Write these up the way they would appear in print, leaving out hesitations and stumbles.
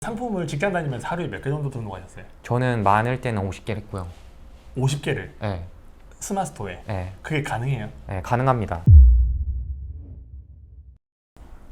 상품을 직장 다니면서 하루에 몇 개 정도 등록하셨어요? 저는 많을 때는 50개를 했고요. 50개를 네, 스마스토어에. 네, 그게 가능해요? 네, 가능합니다.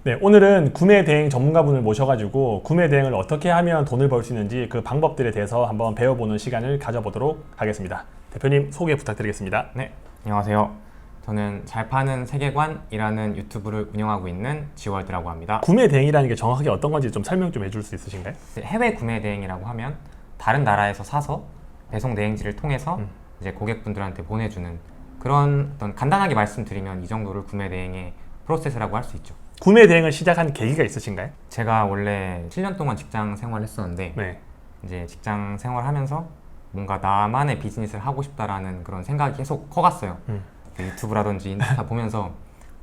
네, 오늘은 구매 대행 전문가분을 모셔가지고 구매 대행을 어떻게 하면 돈을 벌 수 있는지 그 방법들에 대해서 한번 배워보는 시간을 가져보도록 하겠습니다. 대표님 소개 부탁드리겠습니다. 네, 안녕하세요. 저는 잘 파는 세계관이라는 유튜브를 운영하고 있는 지월드라고 합니다. 구매 대행이라는 게 정확하게 어떤 건지 좀 설명 좀 해줄 수 있으신가요? 해외 구매 대행이라고 하면 다른 나라에서 사서 배송 대행지를 통해서 이제 고객분들한테 보내주는 그런 어떤 간단하게 말씀드리면 이 정도를 구매 대행의 프로세스라고 할 수 있죠. 구매 대행을 시작한 계기가 있으신가요? 제가 원래 7년 동안 직장 생활을 했었는데 네. 이제 직장 생활하면서 뭔가 나만의 비즈니스를 하고 싶다라는 그런 생각이 계속 커갔어요. 유튜브라든지 인스타 보면서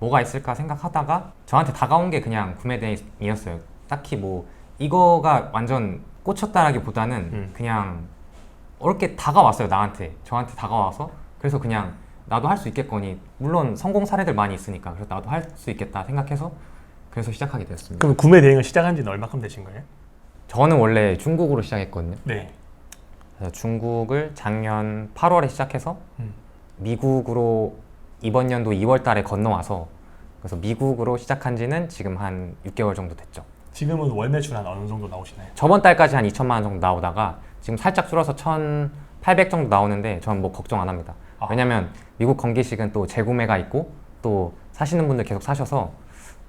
뭐가 있을까 생각하다가 저한테 다가온 게 그냥 구매 대행이었어요. 딱히 뭐 이거가 완전 꽂혔다라기보다는 그냥 어렵게 다가왔어요. 저한테 다가와서 그래서 그냥 나도 할 수 있겠거니, 물론 성공 사례들 많이 있으니까 그래서 나도 할 수 있겠다 생각해서 그래서 시작하게 되었습니다. 그럼 구매 대행을 시작한 지는 얼마큼 되신 거예요? 저는 원래 중국으로 시작했거든요. 네. 그래서 중국을 작년 8월에 시작해서 미국으로 이번 연도 2월 달에 건너와서 그래서 미국으로 시작한 지는 지금 한 6개월 정도 됐죠. 지금은 월 매출 한 어느 정도 나오시나요? 저번 달까지 한 2천만 원 정도 나오다가 지금 살짝 줄어서 1,800 정도 나오는데 저는 뭐 걱정 안 합니다. 왜냐면 미국 건기식은 또 재구매가 있고 또 사시는 분들 계속 사셔서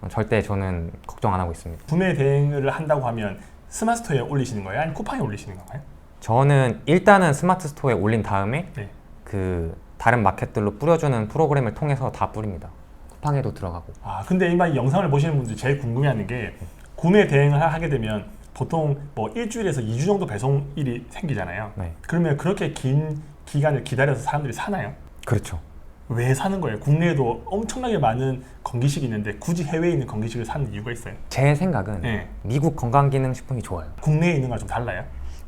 절대 저는 걱정 안 하고 있습니다. 구매 대행을 한다고 하면 스마트스토어에 올리시는 거예요? 아니면 쿠팡에 올리시는 건가요? 저는 일단은 스마트 스토어에 올린 다음에 네. 그 다른 마켓들로 뿌려주는 프로그램을 통해서 다 뿌립니다. 쿠팡에도 들어가고. 근데 이 영상을 보시는 분들이 제일 궁금해하는 게 구매 대행을 하게 되면 보통 뭐 일주일에서 2주 정도 배송일이 생기잖아요. 네. 그러면 그렇게 긴 기간을 기다려서 사람들이 사나요? 그렇죠. 왜 사는 거예요? 국내에도 엄청나게 많은 건기식이 있는데 굳이 해외에 있는 건기식을 사는 이유가 있어요? 제 생각은 네. 미국 건강기능식품이 좋아요. 국내에 있는 거랑 좀 달라요?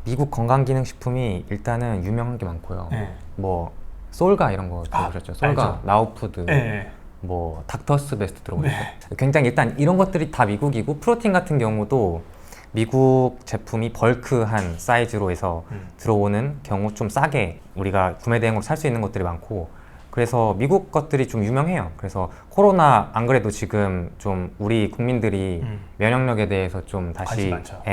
미국 건강기능식품이 일단은 유명한 게 많고요. 네. 뭐 솔가 이런 거 들어보셨죠? 솔가, 알죠. 나우푸드, 네. 뭐 닥터스 베스트 들어보셨죠? 굉장히 일단 이런 것들이 다 미국이고, 프로틴 같은 경우도 미국 제품이 벌크한 사이즈로 해서 들어오는 경우 좀 싸게 우리가 구매 대행으로 살 수 있는 것들이 많고, 그래서 미국 것들이 좀 유명해요. 그래서 코로나 안 그래도 지금 좀 우리 국민들이 면역력에 대해서 좀 다시 관심 많죠.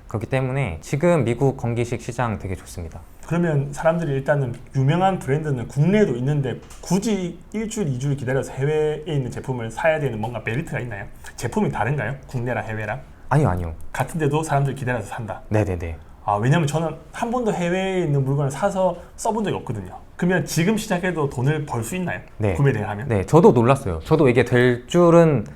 그렇기 때문에 지금 미국 건기식 시장 되게 좋습니다. 그러면 사람들이 일단은 유명한 브랜드는 국내에도 있는데 굳이 일주일, 2주를 기다려서 해외에 있는 제품을 사야 되는 뭔가 메리트가 있나요? 제품이 다른가요? 국내랑 해외랑? 아니요. 같은데도 사람들이 기다려서 산다. 네네네. 왜냐면 저는 한 번도 해외에 있는 물건을 사서 써본 적이 없거든요. 그러면 지금 시작해도 돈을 벌 수 있나요? 네. 구매 대행 하면? 네, 저도 놀랐어요. 저도 이게 될 줄은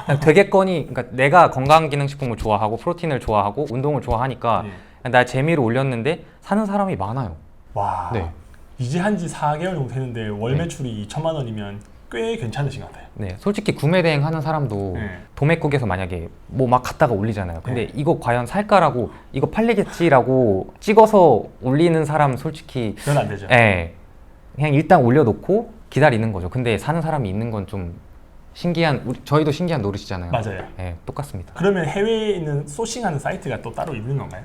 그냥 되겠거니, 그러니까 내가 건강기능식품을 좋아하고 프로틴을 좋아하고 운동을 좋아하니까 나 재미로 올렸는데 사는 사람이 많아요. 와, 네. 이제 한지 4개월 정도 됐는데 월 네. 매출이 2천만 원이면 꽤 괜찮으신 것 같아요. 네, 솔직히 구매 대행 하는 사람도 네. 도매국에서 만약에 뭐 막 갖다가 올리잖아요. 근데 네. 이거 과연 살까라고, 이거 팔리겠지라고 찍어서 올리는 사람 솔직히 그건 안 되죠. 그냥 일단 올려놓고 기다리는 거죠. 근데 사는 사람이 있는 건 좀 신기한, 저희도 신기한 노릇이잖아요. 맞아요. 똑같습니다. 그러면 해외에 있는 소싱하는 사이트가 또 따로 있는 건가요?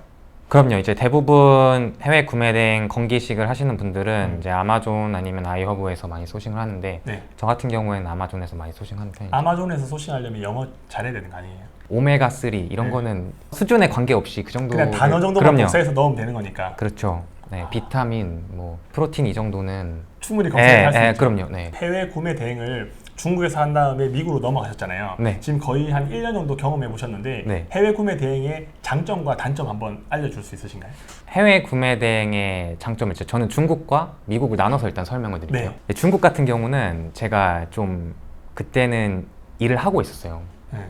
그럼요. 이제 대부분 해외 구매 대행 건기식을 하시는 분들은 이제 아마존 아니면 아이허브에서 많이 소싱을 하는데, 네. 저 같은 경우에는 아마존에서 많이 소싱하는 편이죠. 아마존에서 소싱하려면 영어 잘해야 되는 거 아니에요? 오메가3 이런 네. 거는 수준에 관계없이 그 정도. 그냥 단어 정도만 복사해서 넣으면 되는 거니까 그렇죠. 비타민, 뭐 프로틴 이 정도는 충분히 검색할 수 있죠. 그럼요. 네. 해외 구매 대행을 중국에서 한 다음에 미국으로 넘어가셨잖아요. 네. 지금 거의 한 1년 정도 경험해 보셨는데 네. 해외 구매 대행의 장점과 단점 한번 알려줄 수 있으신가요? 해외 구매 대행의 장점을 이제 저는 중국과 미국을 나눠서 일단 설명을 드릴게요. 네. 중국 같은 경우는 제가 좀 그때는 일을 하고 있었어요. 네.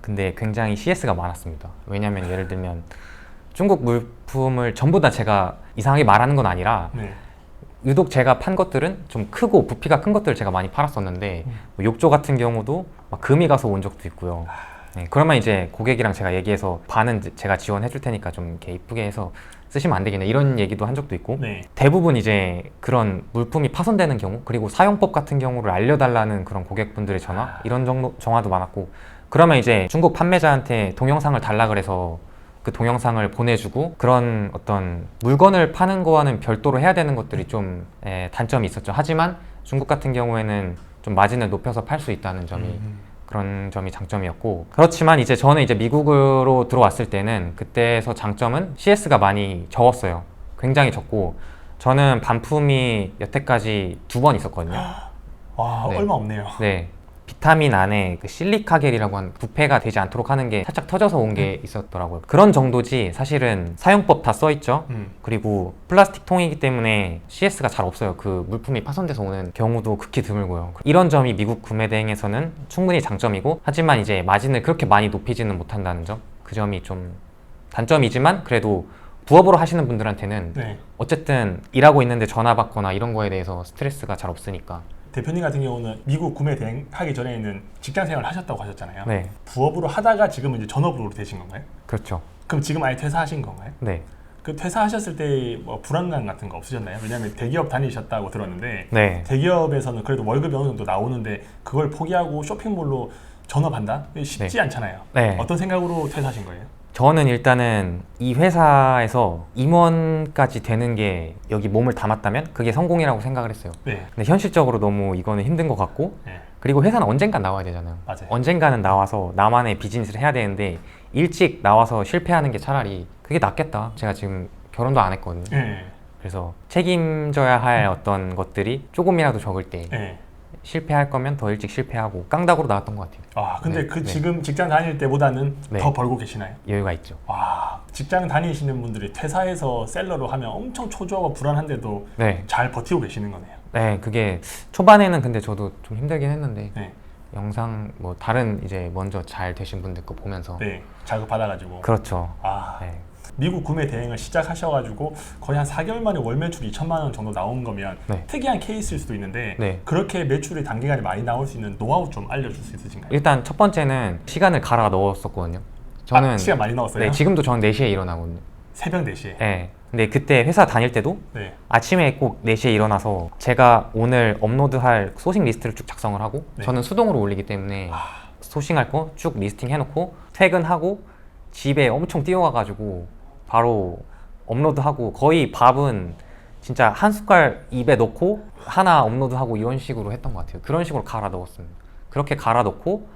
근데 굉장히 CS가 많았습니다. 왜냐면 예를 들면 중국 물품을 전부 다 제가 이상하게 말하는 건 아니라 네. 유독 제가 판 것들은 좀 크고 부피가 큰 것들을 제가 많이 팔았었는데 뭐 욕조 같은 경우도 막 금이 가서 온 적도 있고요. 그러면 이제 고객이랑 제가 얘기해서 반은 제가 지원해 줄 테니까 좀 이렇게 이쁘게 해서 쓰시면 안 되겠네, 이런 얘기도 한 적도 있고. 네. 대부분 이제 그런 물품이 파손되는 경우, 그리고 사용법 같은 경우를 알려달라는 그런 고객분들의 전화, 이런 정도 전화도 많았고, 그러면 이제 중국 판매자한테 동영상을 달라 그래서 그 동영상을 보내주고 그런 어떤 물건을 파는 거와는 별도로 해야 되는 것들이 좀 단점이 있었죠. 하지만 중국 같은 경우에는 좀 마진을 높여서 팔 수 있다는 점이 그런 점이 장점이었고, 그렇지만 이제 저는 이제 미국으로 들어왔을 때는 그때에서 장점은 CS가 많이 적었어요. 굉장히 적고 저는 반품이 여태까지 2번 있었거든요. 와, 네. 얼마 없네요. 네. 비타민 안에 그 실리카겔이라고 하는 부패가 되지 않도록 하는 게 살짝 터져서 온 게 있었더라고요. 그런 정도지 사실은 사용법 다 써있죠. 그리고 플라스틱 통이기 때문에 CS가 잘 없어요. 그 물품이 파손돼서 오는 경우도 극히 드물고요. 이런 점이 미국 구매 대행에서는 충분히 장점이고, 하지만 이제 마진을 그렇게 많이 높이지는 못한다는 점, 그 점이 좀 단점이지만 그래도 부업으로 하시는 분들한테는 네. 어쨌든 일하고 있는데 전화 받거나 이런 거에 대해서 스트레스가 잘 없으니까. 대표님 같은 경우는 미국 구매 대행 하기 전에는 직장 생활을 하셨다고 하셨잖아요. 네, 부업으로 하다가 지금은 이제 전업으로 되신 건가요? 그렇죠. 그럼 지금 아예 퇴사하신 건가요? 네, 그 퇴사하셨을 때 뭐 불안감 같은 거 없으셨나요? 왜냐하면 대기업 다니셨다고 들었는데 네. 대기업에서는 그래도 월급이 어느 정도 나오는데 그걸 포기하고 쇼핑몰로 전업한다? 쉽지 않잖아요. 네. 어떤 생각으로 퇴사하신 거예요? 저는 일단은 이 회사에서 임원까지 되는 게 여기 몸을 담았다면 그게 성공이라고 생각을 했어요. 네. 근데 현실적으로 너무 이거는 힘든 것 같고, 네. 그리고 회사는 언젠간 나와야 되잖아요. 맞아요. 언젠가는 나와서 나만의 비즈니스를 해야 되는데 일찍 나와서 실패하는 게 차라리 그게 낫겠다. 제가 지금 결혼도 안 했거든요. 네. 그래서 책임져야 할 어떤 것들이 조금이라도 적을 때 네. 실패할 거면 더 일찍 실패하고 깡다구로 나왔던 것 같아요. 아, 근데 네, 그 네. 지금 직장 다닐 때보다는 네. 더 벌고 계시나요? 여유가 있죠. 와, 직장 다니시는 분들이 퇴사해서 셀러로 하면 엄청 초조하고 불안한데도 네, 잘 버티고 계시는 거네요. 네, 그게 초반에는 근데 저도 좀 힘들긴 했는데 네. 영상 뭐 다른 이제 먼저 잘 되신 분들 거 보면서 네. 자극 받아가지고. 그렇죠. 아, 네. 미국 구매 대행을 시작하셔가지고 거의 한 4개월 만에 월 매출 2천만 원 정도 나온 거면 네. 특이한 케이스일 수도 있는데 네. 그렇게 매출이 단기간에 많이 나올 수 있는 노하우 좀 알려줄 수 있으신가요? 일단 첫 번째는 시간을 갈아 넣었었거든요. 저는 시간 많이 넣었어요? 네, 지금도 저는 4시에 일어나거든요. 새벽 4시에? 네. 근데 그때 회사 다닐 때도 네. 아침에 꼭 4시에 일어나서 제가 오늘 업로드할 소싱 리스트를 쭉 작성을 하고, 네. 저는 수동으로 올리기 때문에 소싱할 거 쭉 리스팅 해놓고 퇴근하고 집에 엄청 뛰어가가지고 바로 업로드하고, 거의 밥은 진짜 한 숟갈 입에 넣고 하나 업로드하고 이런 식으로 했던 것 같아요. 그런 식으로 갈아 넣었습니다. 그렇게 갈아 넣고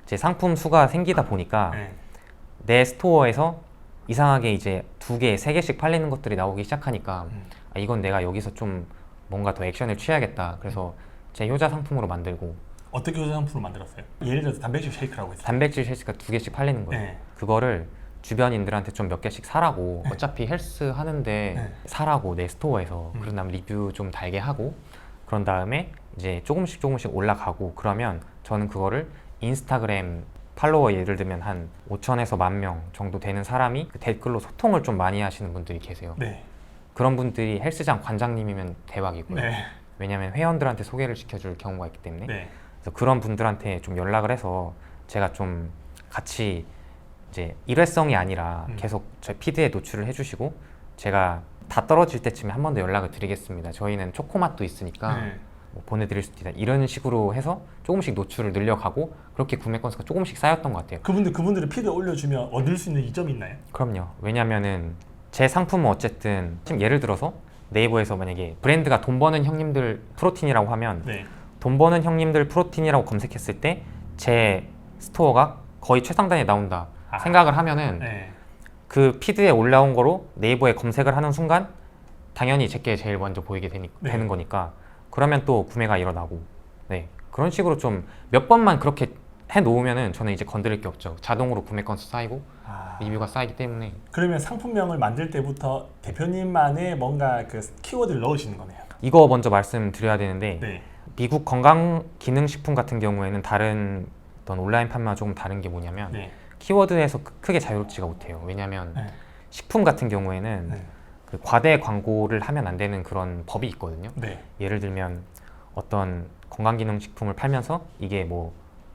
이제 상품 수가 생기다 보니까 네. 내 스토어에서 이상하게 이제 2개, 3개씩 팔리는 것들이 나오기 시작하니까 아, 이건 내가 여기서 좀 뭔가 더 액션을 취해야겠다. 그래서 제 효자 상품으로 만들고, 어떻게 효자 상품을 만들었어요? 예를 들어서 단백질 쉐이크라고 했어요. 단백질 쉐이크가 2개씩 팔리는 거예요. 네. 그거를 주변인들한테 좀 몇 개씩 사라고, 어차피 헬스 하는데 네. 사라고 내 스토어에서, 그런 다음 리뷰 좀 달게 하고, 그런 다음에 이제 조금씩 올라가고, 그러면 저는 그거를 인스타그램 팔로워 예를 들면 한 5천에서 10,000명 정도 되는 사람이 그 댓글로 소통을 좀 많이 하시는 분들이 계세요. 네. 그런 분들이 헬스장 관장님이면 대박이고요. 네. 왜냐하면 회원들한테 소개를 시켜줄 경우가 있기 때문에. 네. 그래서 그런 분들한테 좀 연락을 해서 제가 좀 같이 이제 일회성이 아니라 계속 제 피드에 노출을 해주시고, 제가 다 떨어질 때쯤에 한 번 더 연락을 드리겠습니다. 저희는 초코맛도 있으니까 네. 뭐 보내드릴 수도 있다. 이런 식으로 해서 조금씩 노출을 늘려가고, 그렇게 구매 건수가 조금씩 쌓였던 것 같아요. 그분들이 피드 올려주면 얻을 수 있는 이점이 있나요? 그럼요. 왜냐면은 제 상품은 어쨌든 지금 예를 들어서 네이버에서 만약에 브랜드가 돈 버는 형님들 프로틴이라고 하면 네. 돈 버는 형님들 프로틴이라고 검색했을 때 제 스토어가 거의 최상단에 나온다 생각을 하면은 네. 그 피드에 올라온 거로 네이버에 검색을 하는 순간 당연히 제게 제일 먼저 보이게 네. 되는 거니까, 그러면 또 구매가 일어나고, 네, 그런 식으로 좀 몇 번만 그렇게 해 놓으면은 저는 이제 건드릴 게 없죠. 자동으로 구매 건수 쌓이고 리뷰가 쌓이기 때문에. 그러면 상품명을 만들 때부터 대표님만의 뭔가 그 키워드를 넣으시는 거네요. 이거 먼저 말씀드려야 되는데, 네. 미국 건강기능식품 같은 경우에는 다른 어떤 온라인 판매와 조금 다른 게 뭐냐면 네. 키워드에서 크게 자유롭지가 못해요. 왜냐하면 네. 식품 같은 경우에는 네. 그 과대 광고를 하면 안 되는 그런 법이 있거든요. 네. 예를 들면 어떤 건강기능식품을 팔면서 이게 뭐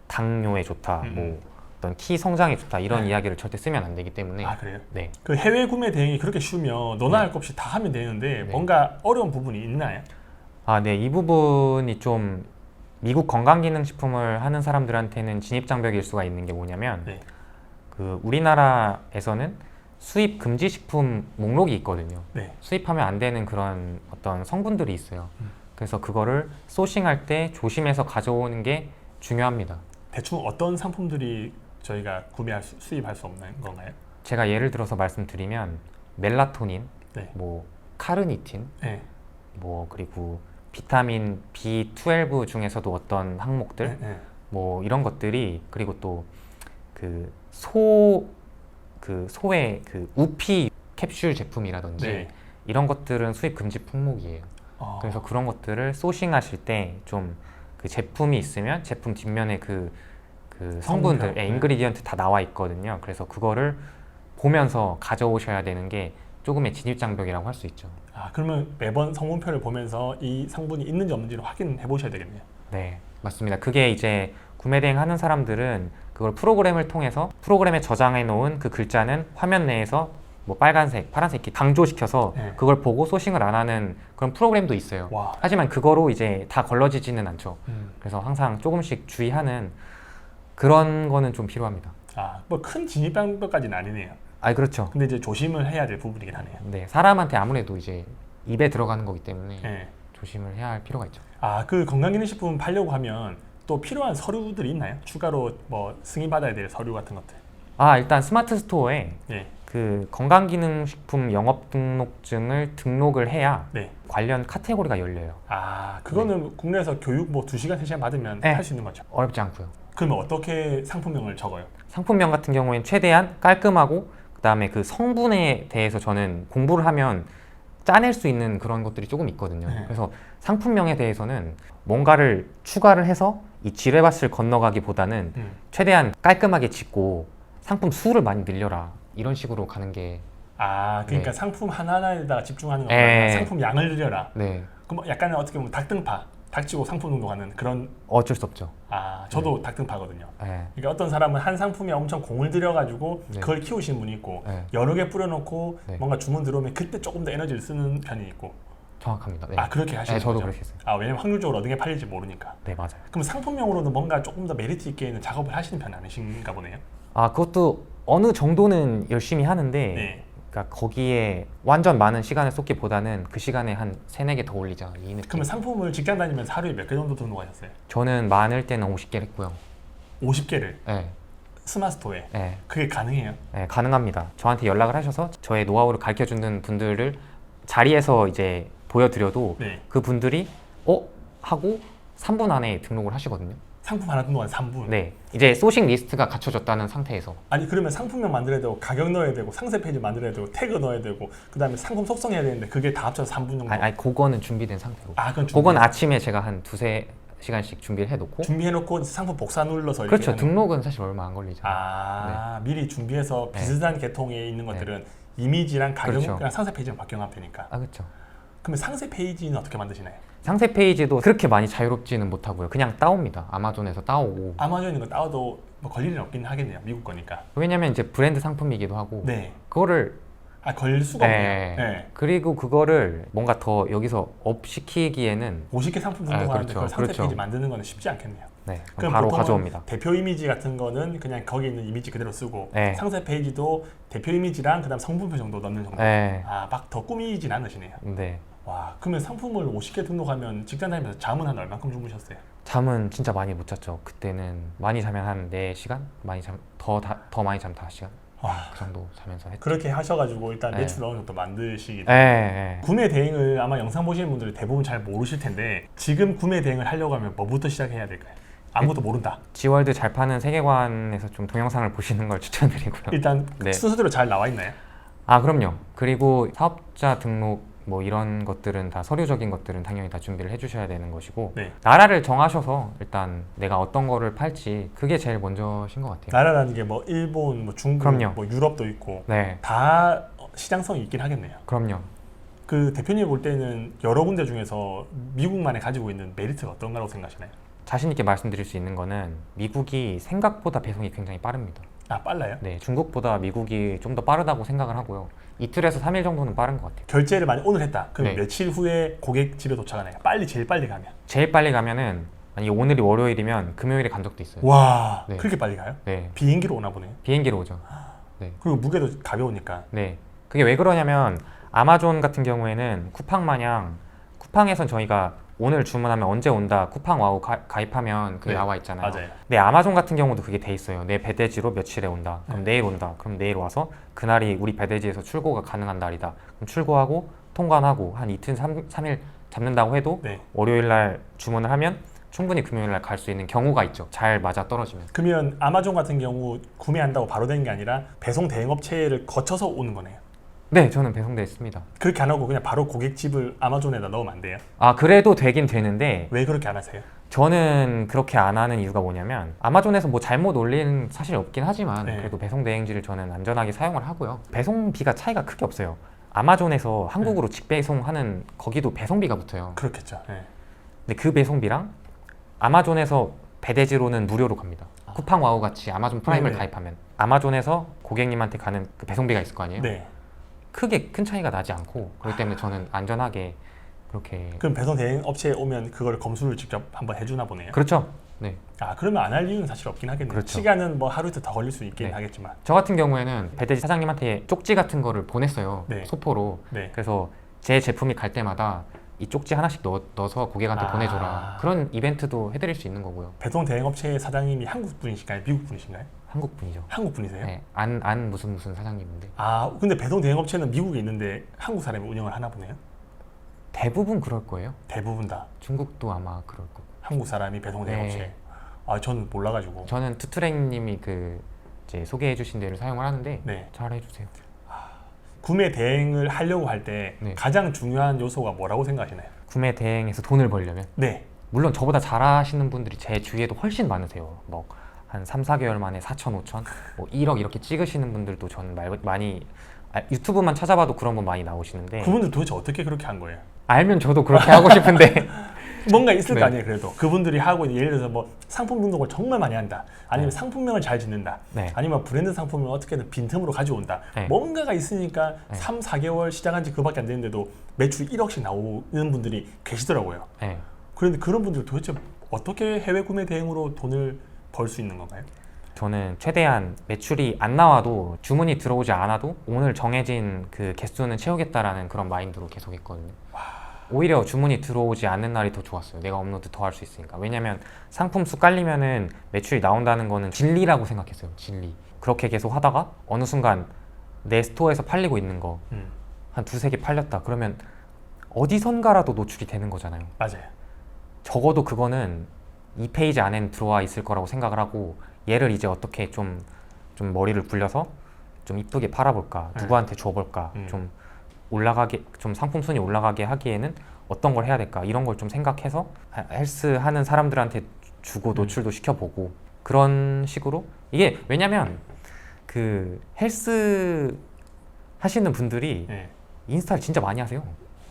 당뇨에 좋다, 뭐 어떤 키 성장에 좋다, 이런 네. 이야기를 절대 쓰면 안 되기 때문에. 아, 그래요? 네. 그 해외 구매 대행이 그렇게 쉬우면 너나 할 것 없이 다 하면 되는데 네. 뭔가 어려운 부분이 있나요? 아, 네. 이 부분이 좀 미국 건강기능식품을 하는 사람들한테는 진입장벽일 수가 있는 게 뭐냐면, 네. 그 우리나라에서는 수입 금지 식품 목록이 있거든요. 네. 수입하면 안 되는 그런 어떤 성분들이 있어요. 그래서 그거를 소싱할 때 조심해서 가져오는 게 중요합니다. 대충 어떤 상품들이 저희가 수입할 수 없는 건가요? 제가 예를 들어서 말씀드리면 멜라토닌, 네. 뭐 카르니틴, 네. 뭐 그리고 비타민 B12 중에서도 어떤 항목들, 네. 네. 뭐 이런 것들이, 그리고 또 소의 우피 캡슐 제품이라든지 네. 이런 것들은 수입 금지 품목이에요. 그래서 그런 것들을 소싱하실 때 좀 그 제품이 있으면 제품 뒷면에 그 성분들, 성분표. 인그리디언트 다 나와 있거든요. 그래서 그거를 보면서 가져오셔야 되는 게 조금의 진입장벽이라고 할 수 있죠. 그러면 매번 성분표를 보면서 이 성분이 있는지 없는지를 확인해 보셔야 되겠네요. 네, 맞습니다. 그게 이제 구매 대행 하는 사람들은 그걸 프로그램을 통해서 프로그램에 저장해 놓은 그 글자는 화면 내에서 뭐 빨간색, 파란색 이렇게 강조시켜서 네. 그걸 보고 소싱을 안 하는 그런 프로그램도 있어요. 와. 하지만 그거로 이제 다 걸러지지는 않죠. 그래서 항상 조금씩 주의하는 그런 거는 좀 필요합니다. 뭐 큰 진입장벽까지는 아니네요. 그렇죠. 근데 이제 조심을 해야 될 부분이긴 하네요. 네, 사람한테 아무래도 이제 입에 들어가는 거기 때문에 네. 조심을 해야 할 필요가 있죠. 그 건강기능식품 팔려고 하면 또 필요한 서류들이 있나요? 추가로 뭐 승인받아야 될 서류 같은 것들. 일단 스마트 스토어에 네. 그 건강기능식품 영업 등록증을 등록을 해야 네. 관련 카테고리가 열려요. 그거는 국내에서 교육 뭐 2시간, 3시간 받으면 네. 할 수 있는 거죠. 어렵지 않고요. 그러면 어떻게 상품명을 적어요? 상품명 같은 경우에는 최대한 깔끔하고, 그 다음에 그 성분에 대해서 저는 공부를 하면 짜낼 수 있는 그런 것들이 조금 있거든요. 네. 그래서 상품명에 대해서는 뭔가를 추가를 해서 이 지뢰밭을 건너가기보다는 최대한 깔끔하게 짓고 상품 수를 많이 늘려라, 이런 식으로 가는 게. 그러니까 네. 상품 하나하나에다가 집중하는 것보다 네. 상품 양을 늘려라. 네, 그럼 약간은 어떻게 보면 닭등파, 닥치고 상품 등록하는 그런. 어쩔 수 없죠. 저도 닭등파거든요. 네. 그러니까 어떤 사람은 한 상품에 엄청 공을 들여가지고 네. 그걸 키우시는 분이 있고, 네. 여러 개 뿌려놓고 네. 뭔가 주문 들어오면 그때 조금 더 에너지를 쓰는 편이 있고. 정확합니다. 네. 그렇게 하시는 네, 저도 거죠? 그렇게 했어요. 왜냐면 확률적으로 어느 게 팔릴지 모르니까. 네, 맞아요. 그럼 상품명으로는 뭔가 조금 더 메리트 있게 있는 작업을 하시는 편 아니신가 보네요. 그것도 어느 정도는 열심히 하는데, 네. 그러니까 거기에 완전 많은 시간을 쏟기보다는 그 시간에 한 3-4개 더 올리자, 이 느낌. 그러면 상품을 직장 다니면서 하루에 몇 개 정도 등록하셨어요? 저는 많을 때는 50개를 했고요. 50개를 네, 스마스토어에. 네, 그게 가능해요? 네, 가능합니다. 저한테 연락을 하셔서 저의 노하우를 가르쳐주는 분들을 자리에서 이제 보여드려도 네. 그 분들이 하고 3분 안에 등록을 하시거든요. 상품 하나 등록한 3분. 네, 이제 소싱 리스트가 갖춰졌다는 상태에서. 그러면 상품명 만들어야 되고 가격 넣어야 되고 상세 페이지 만들어야 되고 태그 넣어야 되고 그다음에 상품 속성해야 되는데 그게 다 합쳐서 3분 정도. 그거는 준비된 상태고. 그건 그건 아침에 제가 한 2-3시간씩 준비를 해놓고. 준비해놓고 상품 복사 눌러서 그렇죠. 이렇게 하는 등록은 사실 얼마 안 걸리잖아요. 미리 준비해서 네. 비슷한 계통에 있는 것들은 이미지랑 가격이랑 그렇죠. 상세 페이지만 바뀌면 되니까. 그렇죠. 그러면 상세 페이지는 어떻게 만드시나요? 상세 페이지도 그렇게 많이 자유롭지는 못하고요. 그냥 따옵니다. 아마존에서 따오고. 아마존에 있는 거 따와도 뭐 걸릴 일은 없긴 하겠네요. 미국 거니까. 왜냐면 이제 브랜드 상품이기도 하고. 네. 그거를. 걸 수가 없네요. 네. 네. 그리고 그거를 뭔가 더 여기서 업 시키기에는. 50개 상품 등록하는데 그렇죠. 그걸 상세 그렇죠. 페이지 만드는 거는 쉽지 않겠네요. 네, 그럼 바로 보통은 가져옵니다. 대표 이미지 같은 거는 그냥 거기 있는 이미지 그대로 쓰고 네. 상세 페이지도 대표 이미지랑 그다음 성분표 정도 넣는 정도. 네. 막 더 꾸미진 않으시네요. 네. 그러면 상품을 50개 등록하면 직장 다니면서 잠은 한 얼마큼 주무셨어요? 잠은 진짜 많이 못 잤죠. 그때는 많이 자면 한 4시간? 더 많이 자면 5시간? 그 정도 자면서 했죠. 그렇게 하셔가지고 일단 네. 매출 어느 정도 만드시기. 네. 구매 대행을 아마 영상 보시는 분들이 대부분 잘 모르실 텐데 지금 구매 대행을 하려고 하면 뭐부터 시작해야 될까요? 아무것도 모른다. 지월드 잘 파는 세계관에서 좀 동영상을 보시는 걸 추천드리고요. 일단 네. 순서대로 잘 나와 있나요? 그럼요. 그리고 사업자 등록 뭐 이런 것들은 다 서류적인 것들은 당연히 다 준비를 해주셔야 되는 것이고, 네. 나라를 정하셔서 일단 내가 어떤 거를 팔지, 그게 제일 먼저신 것 같아요. 나라라는 게 뭐 일본, 뭐 중국, 그럼요. 뭐 유럽도 있고 네, 다 시장성이 있긴 하겠네요. 그럼요. 그 대표님 볼 때는 여러 군데 중에서 미국만에 가지고 있는 메리트가 어떤 거라고 생각하시나요? 자신 있게 말씀드릴 수 있는 거는 미국이 생각보다 배송이 굉장히 빠릅니다. 빨라요? 네, 중국보다 미국이 좀 더 빠르다고 생각을 하고요. 이틀에서 3일 정도는 빠른 것 같아요. 결제를 많이 오늘 했다. 그럼 네. 며칠 후에 고객 집에 도착하나요? 제일 빨리 가면. 제일 빨리 가면은, 아니 오늘이 월요일이면 금요일에 간 적도 있어요. 와, 네. 그렇게 빨리 가요? 네, 비행기로 오나 보네요. 비행기로 오죠. 네. 그리고 무게도 가벼우니까. 네. 그게 왜 그러냐면 아마존 같은 경우에는 쿠팡 마냥 쿠팡에선 저희가 오늘 주문하면 언제 온다 쿠팡 와우 가입하면 그게 네, 나와 있잖아요. 맞아요. 네, 아마존 같은 경우도 그게 돼 있어요. 내 배대지로 며칠에 온다. 그럼 내일 온다. 그럼 내일 와서 그날이 우리 배대지에서 출고가 가능한 날이다. 그럼 출고하고 통관하고 한 이틀, 3일 잡는다고 해도 네. 월요일 날 주문을 하면 충분히 금요일 날 갈 수 있는 경우가 있죠. 잘 맞아 떨어지면. 그러면 아마존 같은 경우 구매한다고 바로 되는 게 아니라 배송 대행업체를 거쳐서 오는 거네요. 네, 저는 배송돼 있습니다. 그렇게 안 하고 그냥 바로 고객집을 아마존에다 넣으면 안 돼요? 아, 그래도 되긴 되는데 왜 그렇게 안 하세요? 저는 그렇게 안 하는 이유가 뭐냐면 아마존에서 뭐 잘못 올리는 사실 없긴 하지만 네. 그래도 배송 대행지를 저는 안전하게 사용을 하고요. 배송비가 차이가 크게 없어요. 아마존에서 한국으로 직배송하는 거기도 배송비가 붙어요. 그렇겠죠. 네. 근데 그 배송비랑 아마존에서 배대지로는 무료로 갑니다. 쿠팡 와우 같이 아마존 프라임을 네. 가입하면 아마존에서 고객님한테 가는 그 배송비가 있을 거 아니에요? 네. 크게 큰 차이가 나지 않고 그렇기 때문에 저는 안전하게 그렇게 그럼 배송 대행업체에 오면 그걸 검수를 직접 한번 해주나 보네요. 그렇죠. 네. 아, 그러면 안 할 이유는 사실 없긴 하겠네요. 그렇죠. 시간은 뭐 하루 이틀 더 걸릴 수 있긴 네. 하겠지만. 저 같은 경우에는 배대지 사장님한테 쪽지 같은 거를 보냈어요. 네. 소포로. 네. 그래서 제 제품이 갈 때마다 이 쪽지 하나씩 넣어서 고객한테 아. 보내줘라. 그런 이벤트도 해드릴 수 있는 거고요. 배송 대행업체 사장님이 한국 분이신가요? 미국 분이신가요? 한국 분이죠. 한국 분이세요? 네. 안 무슨 사장님인데. 아, 근데 배송 대행업체는 미국에 있는데 한국 사람이 운영을 하나 보네요? 대부분 그럴 거예요. 대부분 다 중국도 아마 그럴 거고. 한국 사람이 배송 대행업체. 네. 아, 저는 몰라가지고. 저는 투트랙님이 그 이제 소개해주신 데를 사용을 하는데 네. 잘 해주세요. 구매 대행을 하려고 할 때 네. 가장 중요한 요소가 뭐라고 생각하시나요? 구매 대행에서 돈을 벌려면 네. 물론 저보다 잘하시는 분들이 제 주위에도 훨씬 많으세요. 뭐 한 3, 4개월 만에 4천, 5천, 뭐 1억 이렇게 찍으시는 분들도 저는 많이 유튜브만 찾아봐도 그런 분 많이 나오시는데 그분들 도대체 어떻게 그렇게 한 거예요? 알면 저도 그렇게 하고 싶은데 뭔가 있을 네. 거 아니에요, 그래도. 그분들이 하고 있는, 예를 들어서 뭐 상품 등록을 정말 많이 한다. 아니면 네. 상품명을 잘 짓는다. 네. 아니면 브랜드 상품을 어떻게든 빈틈으로 가져온다. 네. 뭔가가 있으니까 네. 3, 4개월 시작한 지 그밖에 안 되는데도 매출 1억씩 나오는 분들이 계시더라고요. 네. 그런데 그런 분들 도대체 어떻게 해외 구매 대행으로 돈을 벌 수 있는 건가요? 저는 최대한 매출이 안 나와도 주문이 들어오지 않아도 오늘 정해진 그 개수는 채우겠다라는 그런 마인드로 계속 했거든요. 오히려 주문이 들어오지 않는 날이 더 좋았어요. 내가 업로드 더 할 수 있으니까. 왜냐면 상품 수 깔리면은 매출이 나온다는 거는 진리라고 생각했어요. 진리. 그렇게 계속 하다가 어느 순간 내 스토어에서 팔리고 있는 거 한 두세 개 팔렸다. 그러면 어디선가라도 노출이 되는 거잖아요. 맞아요. 적어도 그거는 이 페이지 안엔 들어와 있을 거라고 생각을 하고 얘를 이제 어떻게 좀 머리를 굴려서 좀 이쁘게 팔아볼까, 누구한테 줘볼까, 좀 올라가게, 좀 상품 순위 올라가게 하기에는 어떤 걸 해야 될까 이런 걸 좀 생각해서 헬스 하는 사람들한테 주고 노출도 시켜보고 그런 식으로 이게 왜냐면 그 헬스 하시는 분들이 네. 인스타를 진짜 많이 하세요.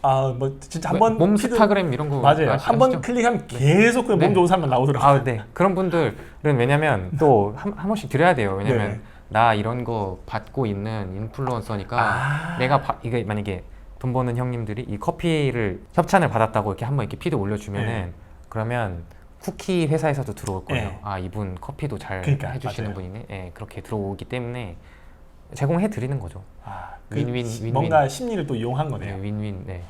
아, 뭐 진짜 한번 몸 스타그램 이런 거 맞아요. 아시죠? 한번 클릭하면 계속 그 네. 몸 좋은 사람만 나오더라고요. 아, 네. 그런 분들은 왜냐면 또 한 번씩 드려야 돼요. 왜냐면 네. 나 이런 거 받고 있는 인플루언서니까 내가 이게 만약에 돈 버는 형님들이 이 커피를 협찬을 받았다고 이렇게 한번 이렇게 피드 올려주면은 네. 그러면 쿠키 회사에서도 들어올 거예요. 네. 아, 이분 커피도 잘 그러니까, 해주시는 맞아요. 분이네. 예, 그렇게 들어오기 때문에 제공해 드리는 거죠. 아, 윈윈. 뭔가 심리를 또 이용한 거네요. 네, 윈윈. 네.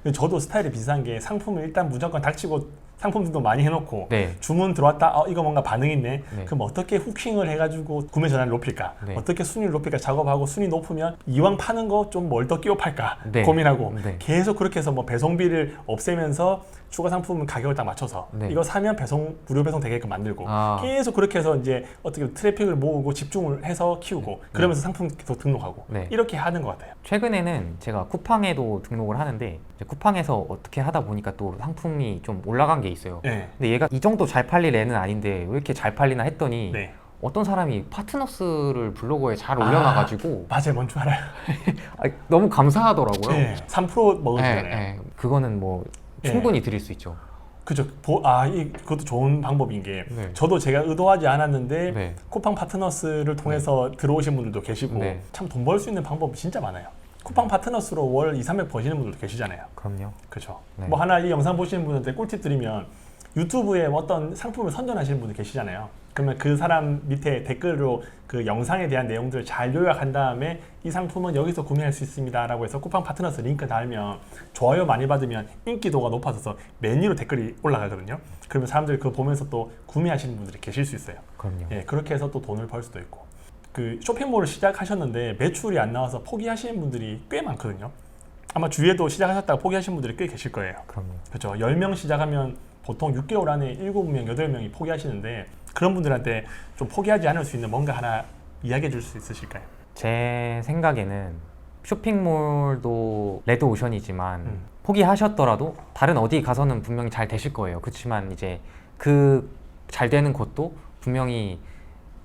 근데 저도 스타일이 비슷한 게 상품을 일단 무조건 닥치고 상품들도 많이 해놓고 네. 주문 들어왔다 이거 뭔가 반응 있네. 네. 그럼 어떻게 후킹을 해가지고 구매 전환을 높일까? 네. 어떻게 순위를 높일까 작업하고 순위 높으면 이왕 파는 거 좀 뭘 더 끼워 팔까 네. 고민하고 네. 계속 그렇게 해서 뭐 배송비를 없애면서 추가 상품 가격을 딱 맞춰서 네. 이거 사면 무료 배송 되게끔 만들고 아. 계속 그렇게 해서 이제 어떻게 트래픽을 모으고 집중을 해서 키우고 그러면서 상품 계속 등록하고 네. 이렇게 하는 것 같아요. 최근에는 제가 쿠팡에도 등록을 하는데 이제 쿠팡에서 어떻게 하다 보니까 또 상품이 좀 올라간 게 있어요. 네. 근데 얘가 이 정도 잘 팔릴 애는 아닌데 왜 이렇게 잘 팔리나 했더니 네. 어떤 사람이 파트너스를 블로그에 잘 올려놔가지고 맞아요, 뭔 줄 알아요. 너무 감사하더라고요. 네. 3% 먹어주잖아요. 네. 그거는 뭐 충분히 드릴 수 있죠. 그죠. 그것도 좋은 방법인 게 네. 저도 제가 의도하지 않았는데 네. 쿠팡 파트너스를 통해서 들어오신 분들도 계시고 네. 참 돈 벌 수 있는 방법이 진짜 많아요. 쿠팡 파트너스로 월 2, 300 버시는 분들도 계시잖아요. 그럼요. 그렇죠. 네. 뭐 하나 이 영상 보시는 분한테 꿀팁 드리면 유튜브에 어떤 상품을 선전하시는 분들 계시잖아요. 그러면 그 사람 밑에 댓글로 그 영상에 대한 내용들을 잘 요약한 다음에 이 상품은 여기서 구매할 수 있습니다 라고 해서 쿠팡 파트너스 링크 달면 좋아요 많이 받으면 인기도가 높아져서 메뉴로 댓글이 올라가거든요. 그러면 사람들이 그거 보면서 또 구매하시는 분들이 계실 수 있어요. 그럼요. 예, 그렇게 해서 또 돈을 벌 수도 있고. 그 쇼핑몰을 시작하셨는데 매출이 안 나와서 포기하시는 분들이 꽤 많거든요. 아마 주위에도 시작하셨다가 포기하신 분들이 꽤 계실 거예요. 그럼요. 그렇죠. 10명 시작하면 보통 6개월 안에 7명, 8명이 포기하시는데 그런 분들한테 좀 포기하지 않을 수 있는 뭔가 하나 이야기해 줄 수 있으실까요? 제 생각에는 쇼핑몰도 레드오션이지만 포기하셨더라도 다른 어디 가서는 분명히 잘 되실 거예요. 그렇지만 이제 그 잘 되는 곳도 분명히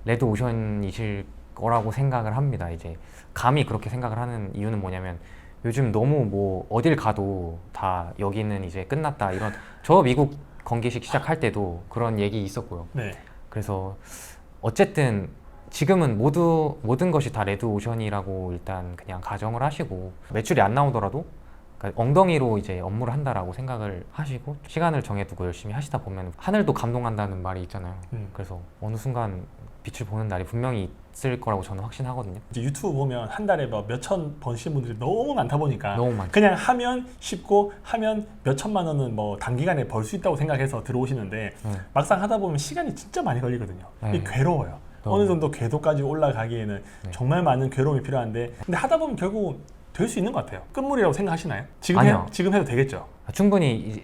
레드오션이실 거라고 생각을 합니다. 이제 감히 그렇게 생각을 하는 이유는 뭐냐면 요즘 너무 뭐 어딜 가도 다 여기는 이제 끝났다 이런, 저 미국 건기식 시작할 때도 그런 얘기 있었고요. 네. 그래서 어쨌든 지금은 모든 것이 다 레드오션이라고 일단 그냥 가정을 하시고 매출이 안 나오더라도 그러니까 엉덩이로 이제 업무를 한다라고 생각을 하시고 시간을 정해두고 열심히 하시다 보면 하늘도 감동한다는 말이 있잖아요. 그래서 어느 순간 빛을 보는 날이 분명히 있을 거라고 저는 확신하거든요. 이제 유튜브 보면 한 달에 뭐 몇천 버시는 분들이 너무 많다 보니까 너무 많죠. 그냥 하면 쉽고 하면 몇 천만 원은 뭐 단기간에 벌 수 있다고 생각해서 들어오시는데 막상 하다 보면 시간이 진짜 많이 걸리거든요. 네. 이게 괴로워요. 너무. 어느 정도 궤도까지 올라가기에는 네. 정말 많은 괴로움이 필요한데 근데 하다 보면 결국 될 수 있는 것 같아요. 끝물이라고 생각하시나요? 아니요. 지금 해도 되겠죠? 충분히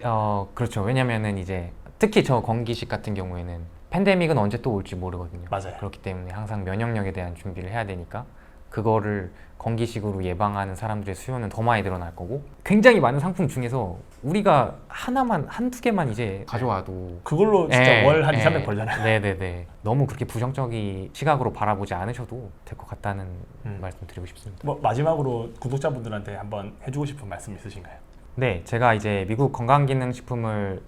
그렇죠. 왜냐면은 이제 특히 저 건기식 같은 경우에는 팬데믹은 언제 또 올지 모르거든요. 맞아요. 그렇기 때문에 항상 면역력에 대한 준비를 해야 되니까 그거를 건기식으로 예방하는 사람들의 수요는 더 많이 늘어날 거고 굉장히 많은 상품 중에서 우리가 하나만 한두 개만 이제 가져와도 그걸로 진짜 월 한 2, 300 벌잖아요. 네네네. 너무 그렇게 부정적인 시각으로 바라보지 않으셔도 될 것 같다는 말씀 드리고 싶습니다. 뭐 마지막으로 구독자분들한테 한번 해주고 싶은 말씀 있으신가요? 네, 제가 이제 미국 건강기능식품을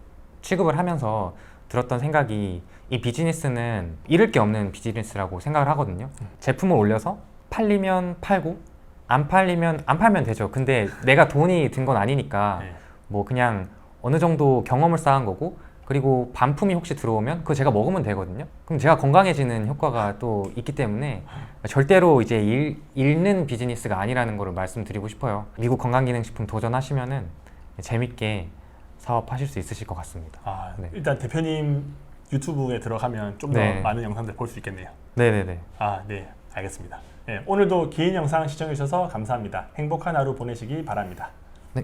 취급을 하면서 들었던 생각이 이 비즈니스는 잃을 게 없는 비즈니스라고 생각을 하거든요. 제품을 올려서 팔리면 팔고 안 팔면 되죠. 근데 내가 돈이 든 건 아니니까 네. 뭐 그냥 어느 정도 경험을 쌓은 거고 그리고 반품이 혹시 들어오면 그거 제가 먹으면 되거든요. 그럼 제가 건강해지는 효과가 또 있기 때문에 절대로 이제 잃는 비즈니스가 아니라는 거를 말씀드리고 싶어요. 미국 건강기능식품 도전하시면은 재밌게 사업하실 수 있으실 것 같습니다. 아, 네. 일단 대표님 유튜브에 들어가면 좀 더 네. 많은 영상들 볼 수 있겠네요. 네네네. 아, 네, 알겠습니다. 네, 오늘도 긴 영상 시청해 주셔서 감사합니다. 행복한 하루 보내시기 바랍니다. 네.